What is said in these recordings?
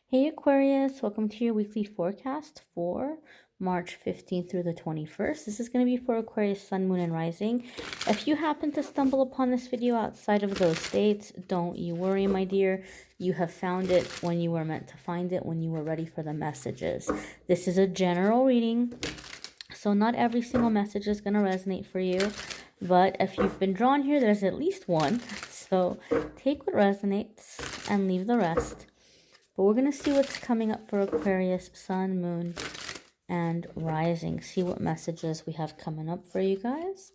Hey Aquarius, welcome to your weekly forecast for March 15th through the 21st. This is going to be for Aquarius, Sun, Moon, and Rising. If you happen to stumble upon this video outside of those dates, don't you worry, my dear. You have found it when you were meant to find it, when you were ready for the messages. This is a general reading, so not every single message is going to resonate for you. But if you've been drawn here, there's at least one. So take what resonates and leave the rest. But we're going to see what's coming up for Aquarius, Sun, Moon, and Rising. See what messages we have coming up for you guys.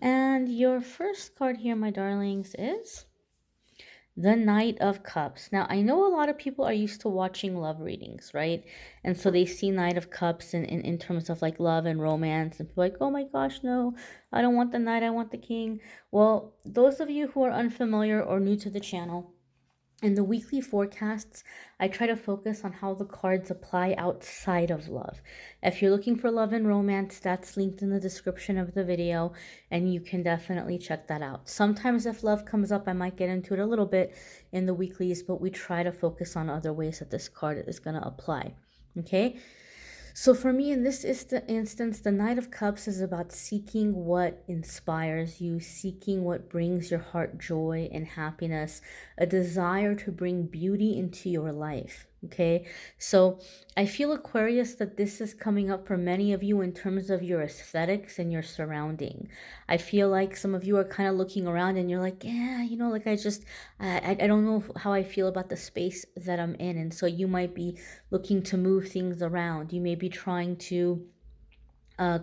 And your first card here, my darlings, is the Knight of Cups. Now, I know a lot of people are used to watching love readings, right? And so they see Knight of Cups in terms of like love and romance. And people are like, oh my gosh, no, I don't want the Knight, I want the King. Well, those of you who are unfamiliar or new to the channel, in the weekly forecasts, I try to focus on how the cards apply outside of love. If you're looking for love and romance, that's linked in the description of the video, and you can definitely check that out. Sometimes if love comes up, I might get into it a little bit in the weeklies, but we try to focus on other ways that this card is going to apply. Okay? So for me, in this instance, the Knight of Cups is about seeking what inspires you, seeking what brings your heart joy and happiness, a desire to bring beauty into your life. Okay, so I feel, Aquarius, that this is coming up for many of you in terms of your aesthetics and your surrounding. I feel like some of you are kind of looking around and you're like, yeah, you know, like I don't know how I feel about the space that I'm in. And so you might be looking to move things around. You may be trying to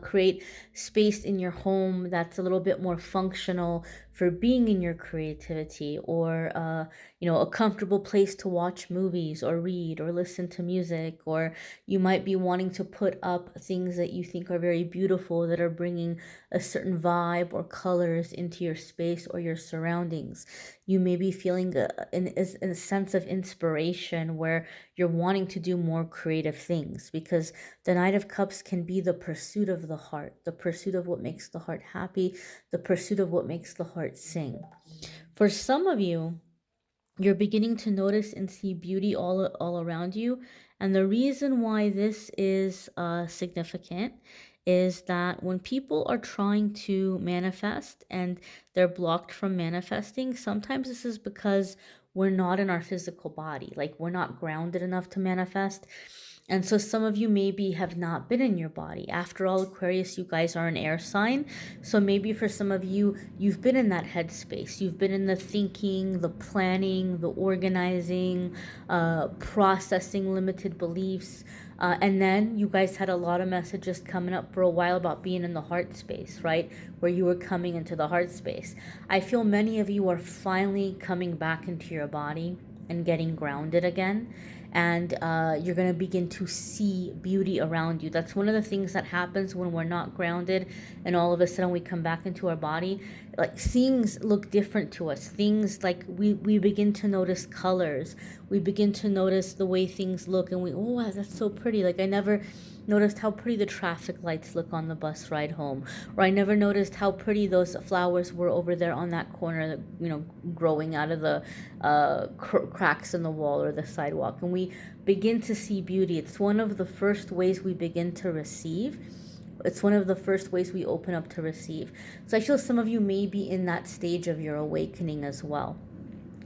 create space in your home that's a little bit more functional for being in your creativity, or a comfortable place to watch movies or read or listen to music. Or you might be wanting to put up things that you think are very beautiful, that are bringing a certain vibe or colors into your space or your surroundings. You may be feeling a sense of inspiration where you're wanting to do more creative things, because the Knight of Cups can be the pursuit of the heart, the pursuit of what makes the heart happy, the pursuit of what makes the heart sing. For some of you, you're beginning to notice and see beauty all around you. And the reason why this is significant is that when people are trying to manifest and they're blocked from manifesting, sometimes this is because we're not in our physical body. Like, we're not grounded enough to manifest. And so some of you maybe have not been in your body. After all, Aquarius, you guys are an air sign. So maybe for some of you, you've been in that headspace. You've been in the thinking, the planning, the organizing, processing limited beliefs. And then you guys had a lot of messages coming up for a while about being in the heart space, right? Where you were coming into the heart space. I feel many of you are finally coming back into your body and getting grounded again. And you're going to begin to see beauty around you. That's one of the things that happens when we're not grounded and all of a sudden we come back into our body. Like, things look different to us. Things like we begin to notice colors. We begin to notice the way things look, and oh, that's so pretty. Like, I never noticed how pretty the traffic lights look on the bus ride home, or I never noticed how pretty those flowers were over there on that corner, that, growing out of the cracks in the wall or the sidewalk. And we begin to see beauty. It's one of the first ways we begin to receive. It's one of the first ways we open up to receive. So I feel some of you may be in that stage of your awakening as well.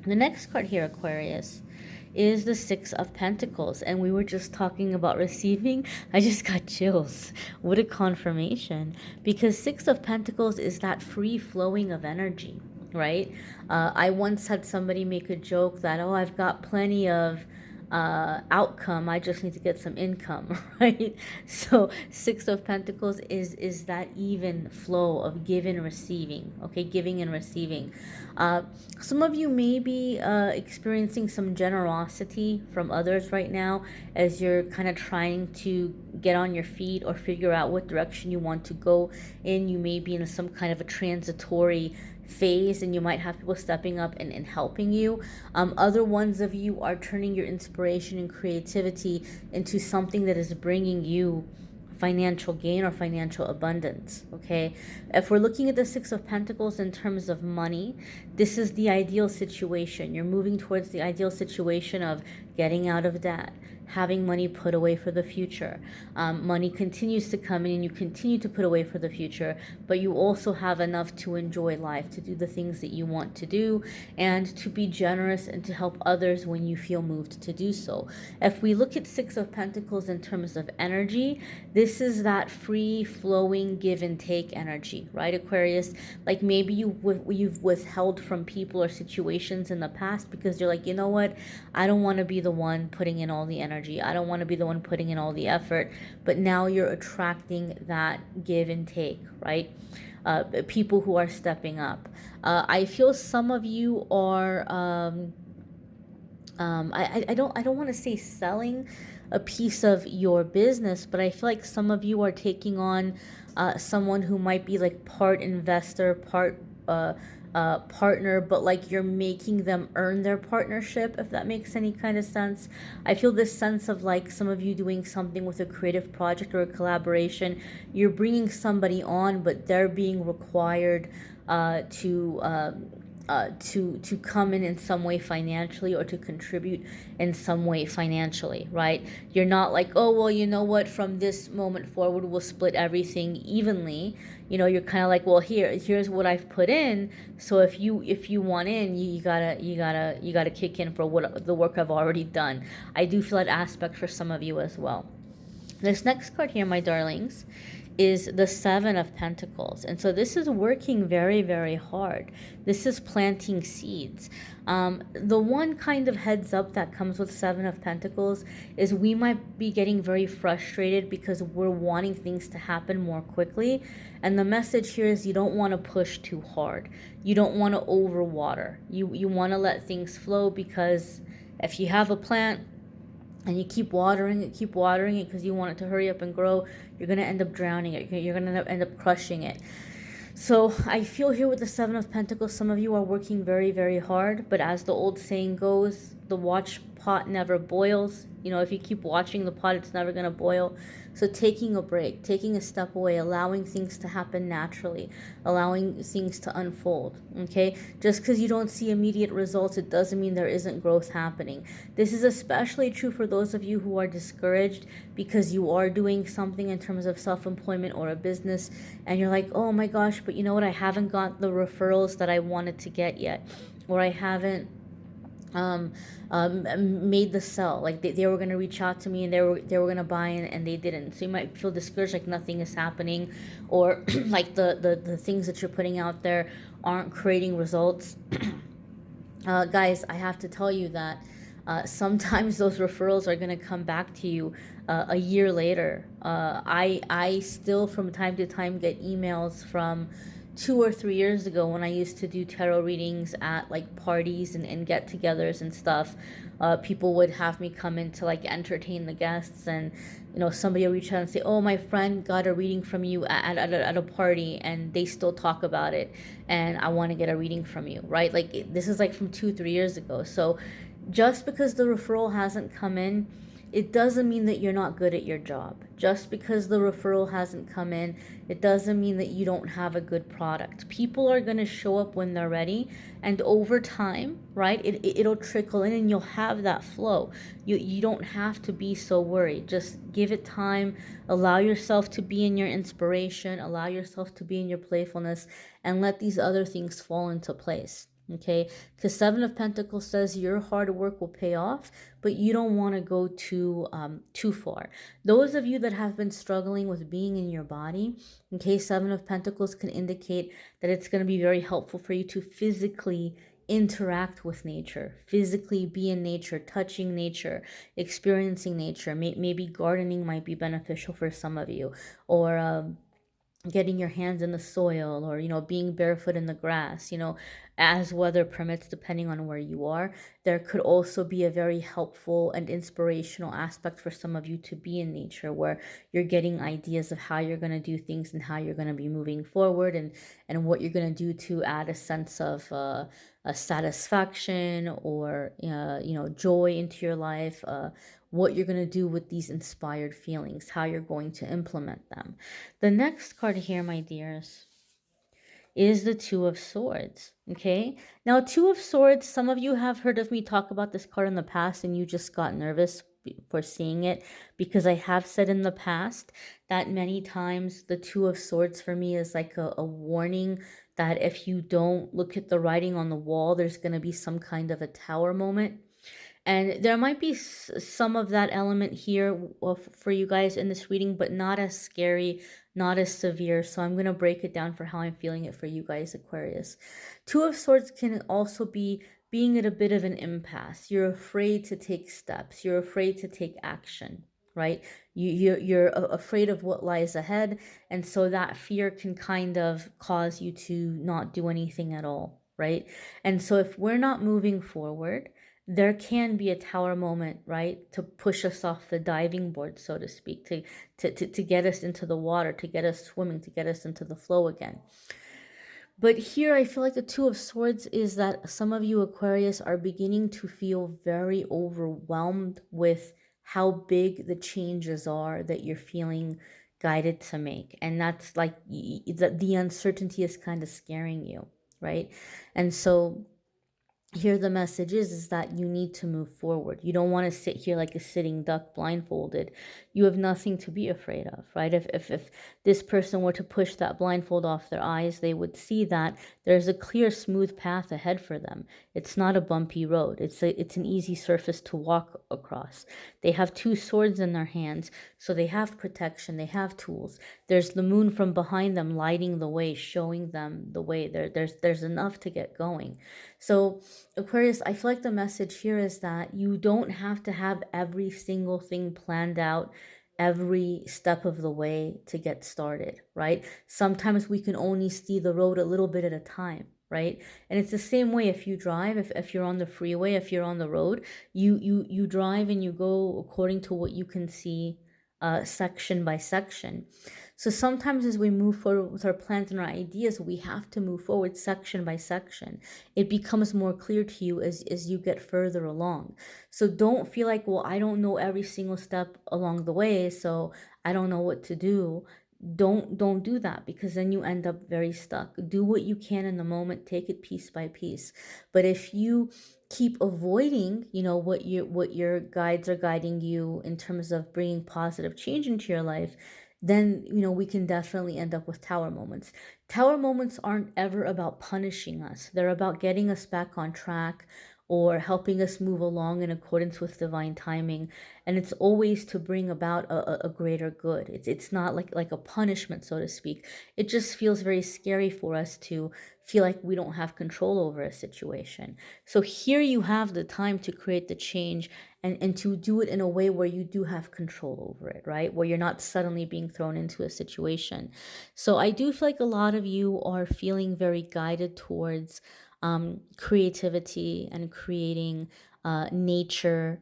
The next card here, Aquarius, is the Six of Pentacles. And we were just talking about receiving. I just got chills. What a confirmation. Because Six of Pentacles is that free flowing of energy, right? I once had somebody make a joke that, oh, I've got plenty of outcome, I just need to get some income, right? So Six of Pentacles is that even flow of give and receiving, okay? Giving and receiving. Some of you may be experiencing some generosity from others right now as you're kind of trying to get on your feet or figure out what direction you want to go in. You may be in some kind of a transitory phase, and you might have people stepping up and helping you. Other ones of you are turning your inspiration and creativity into something that is bringing you financial gain or financial abundance. Okay, if we're looking at the Six of Pentacles in terms of money, this is the ideal situation. You're moving towards the ideal situation of getting out of debt, having money put away for the future. Money continues to come in and you continue to put away for the future, but you also have enough to enjoy life, to do the things that you want to do, and to be generous and to help others when you feel moved to do so. If we look at Six of Pentacles in terms of energy, this is that free flowing give and take energy, right, Aquarius? Like maybe you've withheld from people or situations in the past because you're like, you know what, I don't want to be the one putting in all the energy. I don't want to be the one putting in all the effort. But now you're attracting that give and take, right? People who are stepping up. I feel some of you are I don't want to say selling a piece of your business, but I feel like some of you are taking on someone who might be like part investor, part partner, but like you're making them earn their partnership, if that makes any kind of sense. I feel this sense of like some of you doing something with a creative project or a collaboration. You're bringing somebody on, but they're being required to come in some way financially or to contribute in some way financially, right? You're not like, oh, well, you know what, from this moment forward, we'll split everything evenly. You know, you're kind of like, well, here's what I've put in. So if you want in, you gotta kick in for what the work I've already done. I do feel that aspect for some of you as well. This next card here, my darlings, is the Seven of Pentacles. And so this is working very, very hard. This is planting seeds. The one kind of heads up that comes with Seven of Pentacles is we might be getting very frustrated because we're wanting things to happen more quickly. And the message here is you don't want to push too hard. You don't want to overwater. You want to let things flow, because if you have a plant and you keep watering it because you want it to hurry up and grow, you're going to end up drowning it. You're going to end up crushing it. So I feel here with the Seven of Pentacles, some of you are working very, very hard, but as the old saying goes, the watch pot never boils. You know, if you keep watching the pot, it's never going to boil. So taking a break, taking a step away, allowing things to happen naturally, allowing things to unfold, okay? Just because you don't see immediate results, it doesn't mean there isn't growth happening. This is especially true for those of you who are discouraged because you are doing something in terms of self-employment or a business, and you're like, oh my gosh, but you know what? I haven't got the referrals that I wanted to get yet, or I haven't made the sell. Like they were going to reach out to me and they were going to buy and they didn't. So you might feel discouraged, like nothing is happening, or like the things that you're putting out there aren't creating results. Guys, I have to tell you that sometimes those referrals are going to come back to you a year later. I still from time to time get emails from 2 or 3 years ago when I used to do tarot readings at like parties and get-togethers and stuff. People would have me come in to like entertain the guests, and you know, somebody will reach out and say, oh, my friend got a reading from you at a party, and they still talk about it, and I want to get a reading from you, right? Like this is like from 2-3 years ago. So just because the referral hasn't come in, it doesn't mean that you're not good at your job. Just because the referral hasn't come in, it doesn't mean that you don't have a good product. People are going to show up when they're ready, and over time, right, it'll trickle in and you'll have that flow. You don't have to be so worried. Just give it time. Allow yourself to be in your inspiration. Allow yourself to be in your playfulness, and let these other things fall into place. Okay, because Seven of Pentacles says your hard work will pay off, but you don't want to go too far. Those of you that have been struggling with being in your body, okay, Seven of Pentacles can indicate that it's going to be very helpful for you to physically interact with nature, physically be in nature, touching nature, experiencing nature. Maybe gardening might be beneficial for some of you, or getting your hands in the soil, or you know, being barefoot in the grass. You know, as weather permits, depending on where you are. There could also be a very helpful and inspirational aspect for some of you to be in nature, where you're getting ideas of how you're going to do things and how you're going to be moving forward, and what you're going to do to add a sense of a satisfaction or joy into your life, what you're going to do with these inspired feelings, how you're going to implement them. The next card here, my dears, is the Two of Swords. Okay, now Two of Swords, some of you have heard of me talk about this card in the past and you just got nervous for seeing it, because I have said in the past that many times the Two of Swords for me is like a warning that if you don't look at the writing on the wall, there's going to be some kind of a tower moment. And there might be some of that element here for you guys in this reading, but not as scary, not as severe. So I'm going to break it down for how I'm feeling it for you guys, Aquarius. Two of Swords can also be being at a bit of an impasse. You're afraid to take steps. You're afraid to take action, right? You're afraid of what lies ahead. And so that fear can kind of cause you to not do anything at all, right? And so if we're not moving forward, there can be a tower moment, right? To push us off the diving board, so to speak, to get us into the water, to get us swimming, to get us into the flow again. But here I feel like the Two of Swords is that some of you Aquarius are beginning to feel very overwhelmed with how big the changes are that you're feeling guided to make. And that's like the uncertainty is kind of scaring you, right? And so here the message is that you need to move forward. You don't want to sit here like a sitting duck blindfolded. You have nothing to be afraid of, right? If this person were to push that blindfold off their eyes, they would see that there's a clear, smooth path ahead for them. It's not a bumpy road. It's an easy surface to walk across. They have two swords in their hands, so they have protection. They have tools. There's the moon from behind them lighting the way, showing them the way. There's enough to get going. So Aquarius, I feel like the message here is that you don't have to have every single thing planned out every step of the way to get started, right? Sometimes we can only see the road a little bit at a time, right? And it's the same way if you drive, if you're on the freeway, if you're on the road, you drive and you go according to what you can see, section by section. So sometimes as we move forward with our plans and our ideas, we have to move forward section by section. It becomes more clear to you as you get further along. So don't feel like, well, I don't know every single step along the way, so I don't know what to do. Don't do that, because then you end up very stuck. Do what you can in the moment, take it piece by piece. But if you keep avoiding, what your guides are guiding you in terms of bringing positive change into your life, then we can definitely end up with tower moments. Tower moments aren't ever about punishing us. They're about getting us back on track or helping us move along in accordance with divine timing. And it's always to bring about a greater good. It's not like a punishment, so to speak. It just feels very scary for us to feel like we don't have control over a situation. So here you have the time to create the change and to do it in a way where you do have control over it, right? Where you're not suddenly being thrown into a situation. So I do feel like a lot of you are feeling very guided towards creativity and creating nature.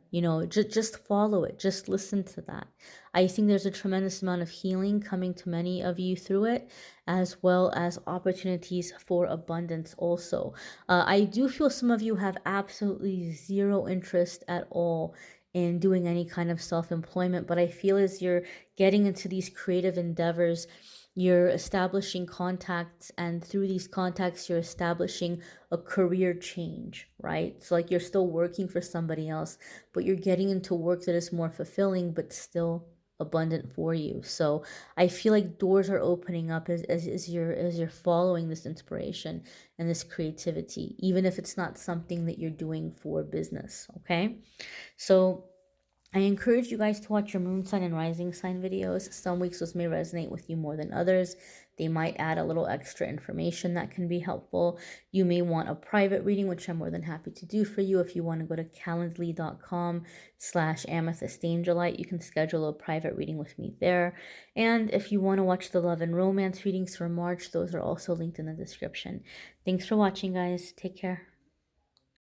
Just follow it. Just listen to that. I think there's a tremendous amount of healing coming to many of you through it, as well as opportunities for abundance also. I do feel some of you have absolutely zero interest at all in doing any kind of self-employment, but I feel as you're getting into these creative endeavors, you're establishing contacts, and through these contacts you're establishing a career change, right? So like you're still working for somebody else, but you're getting into work that is more fulfilling but still abundant for you. So I feel like doors are opening up as you're following this inspiration and this creativity, even if it's not something that you're doing for business. Okay, so I encourage you guys to watch your moon sign and rising sign videos. Some weeks those may resonate with you more than others. They might add a little extra information that can be helpful. You may want a private reading, which I'm more than happy to do for you. If you want to go to calendly.com/amethystangelite, you can schedule a private reading with me there. And if you want to watch the love and romance readings for March, those are also linked in the description. Thanks for watching, guys. Take care.